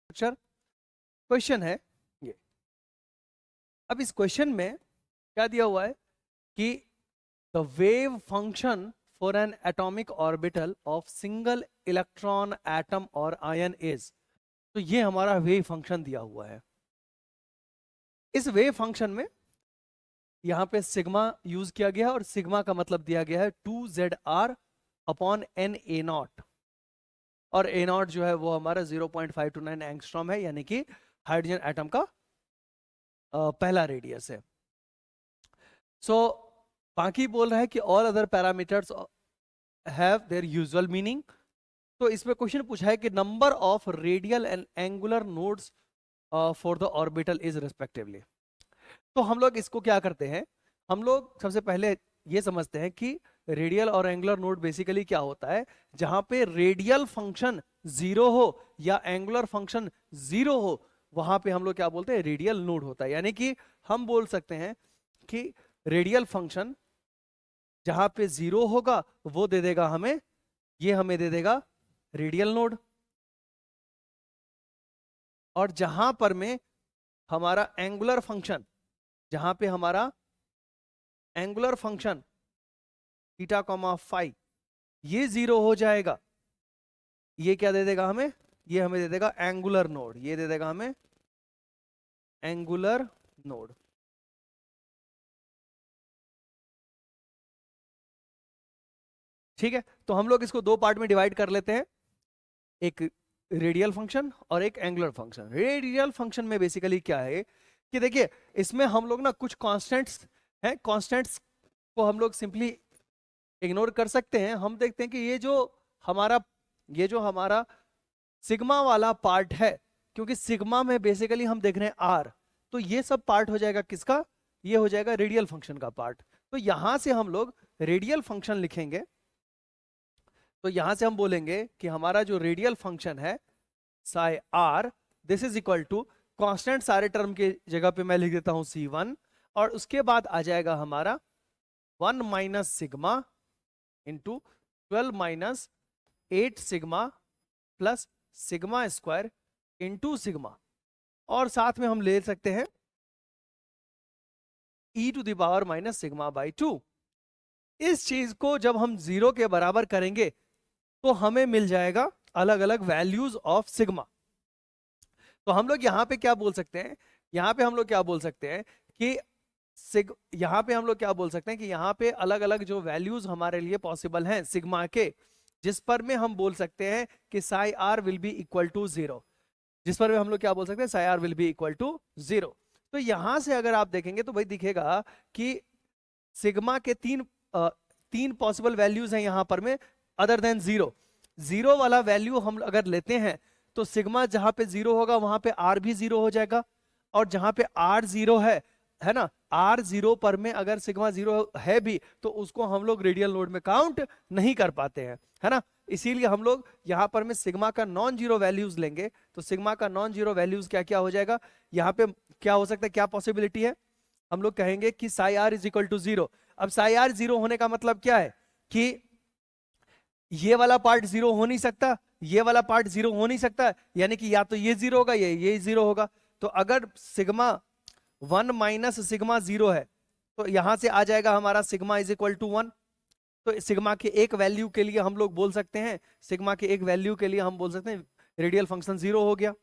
Question है ये। अब इस क्वेश्चन में क्या दिया हुआ है कि the wave function for an atomic orbital of single electron atom और आयन इज। तो ये हमारा वेव फंक्शन दिया हुआ है। इस वेव फंक्शन में यहाँ पे सिग्मा यूज किया गया है और सिग्मा का मतलब दिया गया है 2ZR upon N A not, और ए नॉट जो है वो हमारा 0.529 एंगस्ट्रॉम है, यानी कि हाइड्रोजन एटम का पहला रेडियस है। सो बाकी बोल रहा है कि all other parameters have their usual meaning. तो इसमें क्वेश्चन पूछा है कि number of radial and angular nodes for the orbital is respectively. तो हम लोग इसको क्या करते हैं, हम लोग सबसे पहले ये समझते हैं कि रेडियल और एंगुलर नोड बेसिकली क्या होता है। जहां पे रेडियल फंक्शन जीरो हो या एंगुलर फंक्शन जीरो हो, वहां पे हम लोग क्या बोलते हैं, रेडियल नोड होता है। यानी कि हम बोल सकते हैं कि रेडियल फंक्शन जहां पे जीरो होगा वो दे देगा हमें, ये हमें दे देगा रेडियल नोड, और जहां पर में हमारा एंगुलर फंक्शन, जहां पे हमारा angular function theta comma phi ये जीरो हो जाएगा, ये क्या दे देगा हमें, ये हमें दे देगा एंगुलर नोड, ये दे देगा हमें एंगुलर नोड। ठीक है, तो हम लोग इसको दो पार्ट में डिवाइड कर लेते हैं, एक रेडियल फंक्शन और एक एंगुलर फंक्शन। रेडियल फंक्शन में बेसिकली क्या है कि देखिए, इसमें हम लोग ना कुछ कांस्टेंट्स हैं, कांस्टेंट्स को हम लोग सिंपली इग्नोर कर सकते हैं। हम देखते हैं कि ये जो हमारा सिग्मा वाला पार्ट है, क्योंकि सिग्मा में बेसिकली हम देख रहे हैं आर, तो ये सब पार्ट हो जाएगा किसका, ये हो जाएगा रेडियल फंक्शन का पार्ट। तो यहां से हम लोग रेडियल फंक्शन लिखेंगे, तो यहां से हम बोलेंगे कि हमारा जो रेडियल फंक्शन है psi R, this is equal to constant सारे टर्म के जगह पे मैं लिख देता हूं C1, और उसके बाद आ जाएगा हमारा 1 minus sigma into 12 minus 8 sigma plus sigma square into sigma, और साथ में हम ले सकते हैं e to the power minus sigma by 2। इस चीज को जब हम जीरो के बराबर करेंगे तो हमें मिल जाएगा अलग अलग वैल्यूज ऑफ सिग्मा। तो हम लोग यहाँ पे क्या बोल सकते हैं, यहाँ पे हम लोग क्या बोल सकते हैं कि यहाँ पे हम लोग क्या बोल सकते हैं कि यहाँ पे अलग अलग जो वैल्यूज हमारे लिए पॉसिबल हैं सिग्मा के, जिस पर में हम बोल सकते हैं कि psi R will be equal to zero, जिस पर में हम लोग क्या बोल सकते हैं, psi R will be equal to zero. तो यहां से अगर आप देखेंगे तो भाई दिखेगा कि सिग्मा के तीन पॉसिबल वैल्यूज हैं यहां पर में अदर देन जीरो। जीरो वाला वैल्यू हम अगर लेते हैं तो सिग्मा जहां पे जीरो होगा वहां पे आर भी जीरो हो जाएगा, और जहां पे आर जीरो है ना, आर जीरो पर में अगर सिग्मा जीरो है भी तो उसको हम लोग रेडियल नोड में काउंट नहीं कर पाते हैं, है ना। इसीलिए हम लोग यहां पर में सिग्मा का नॉन जीरो वैल्यूज लेंगे, तो सिग्मा का नॉन जीरो वैल्यूज क्या क्या हो जाएगा, यहाँ पे क्या हो सकता है, क्या पॉसिबिलिटी है, हम लोग कहेंगे कि psi R is equal to zero. अब साई आर जीरो होने का मतलब क्या है कि ये वाला पार्ट जीरो हो नहीं सकता, ये वाला पार्ट जीरो हो नहीं सकता, यानी कि या तो ये जीरो होगा या ये जीरो होगा। तो अगर सिग्मा 1 माइनस सिग्मा जीरो है तो यहां से आ जाएगा हमारा सिग्मा इज इक्वल टू 1। तो सिग्मा के एक वैल्यू के लिए हम लोग बोल सकते हैं, सिग्मा के एक वैल्यू के लिए हम बोल सकते हैं रेडियल फंक्शन जीरो हो गया।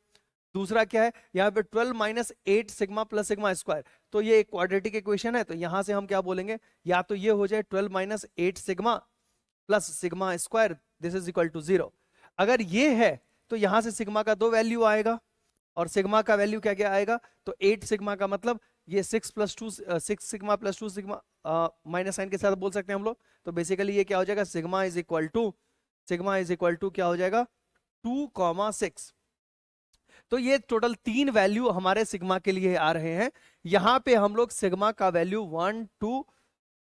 दूसरा क्या है, यहाँ पे 12 minus 8 sigma plus sigma square, तो ये एक क्वाड्रेटिक इक्वेशन है, तो यहां से हम क्या बोलेंगे, या तो ये हो जाए 12 minus 8 sigma plus sigma square, this is equal to zero. अगर ये है तो यहां से सिग्मा का दो वैल्यू आएगा, और सिग्मा का वैल्यू क्या क्या आएगा, तो 8 सिग्मा का मतलब ये 6 plus 2 6 sigma plus 2 sigma minus sign के साथ बोल सकते हैं हम लोग। तो बेसिकली ये क्या हो जाएगा, सिग्मा इज इक्वल टू क्या हो जाएगा 2,6। तो ये टोटल तीन वैल्यू हमारे सिग्मा के लिए आ रहे हैं। यहां पे हम लोग सिग्मा का वैल्यू 1, 2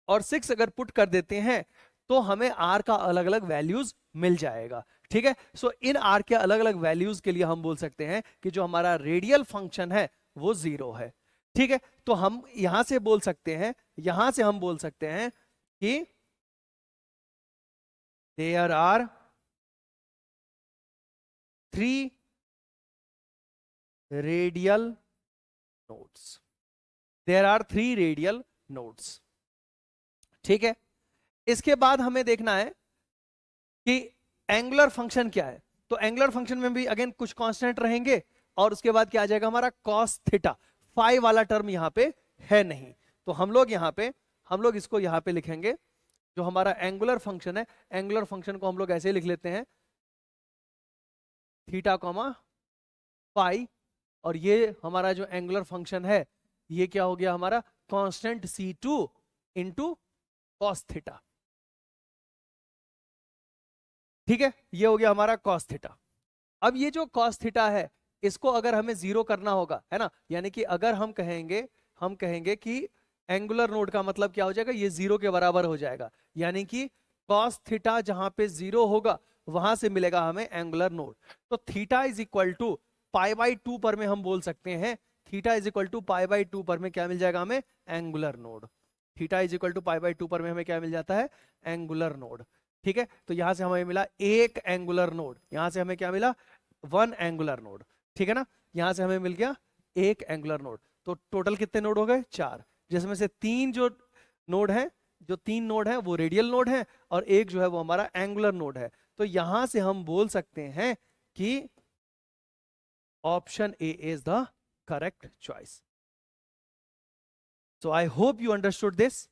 और 6 अगर पुट कर देते हैं तो हमें आर का अलग अलग वैल्यूज मिल जाएगा। ठीक है, सो इन आर के अलग अलग वैल्यूज के लिए हम बोल सकते हैं कि जो हमारा रेडियल फंक्शन है वो जीरो है। ठीक है, तो हम यहां से बोल सकते हैं, यहां से हम बोल सकते हैं कि there are 3 radial nodes, there are 3 radial nodes. ठीक है, इसके बाद हमें देखना है कि एंगुलर फंक्शन क्या है। तो एंगुलर फंक्शन में भी अगेन कुछ कांस्टेंट रहेंगे और उसके बाद क्या आ जाएगा हमारा cos थीटा। फाई वाला टर्म यहां पे है नहीं, तो हम लोग इसको यहां पे लिखेंगे। जो हमारा एंगुलर फंक्शन है, एंगुलर फंक्शन को हम लोग ऐसे लिख लेते हैं थीटा कॉमा फाई, और ये हमारा जो एंगुलर फंक्शन है ये क्या हो गया हमारा constant C2 into cos theta. ठीक है, ये हो गया हमारा cos थीटा। अब ये जो cos थीटा है इसको अगर हमें जीरो करना होगा, है ना, यानी कि अगर हम कहेंगे कि एंगुलर नोड का मतलब क्या हो जाएगा, ये जीरो के बराबर हो जाएगा, यानी कि cos थीटा जहां पे जीरो होगा वहां से मिलेगा हमें एंगुलर नोड। तो theta is equal to pi by 2 पर में हम बोल सकते हैं, theta is equal to pi by 2 पर में क्या मिल जाएगा हमें, angular node. Theta is equal to pi by 2 पर में हमें क्या मिल जाता है, एंगुलर नोड। ठीक है, तो यहां से हमें मिला एक एंगुलर नोड, यहां से हमें क्या मिला, 1 एंगुलर नोड। ठीक है ना, यहां से हमें मिल गया एक एंगुलर नोड। तो टोटल कितने नोड हो गए, 4, जिसमें से 3 जो नोड है, जो 3 नोड है वो रेडियल नोड है और एक जो है वो हमारा एंगुलर नोड है। तो यहां से हम बोल सकते हैं कि option A is the correct choice. So I hope you understood this.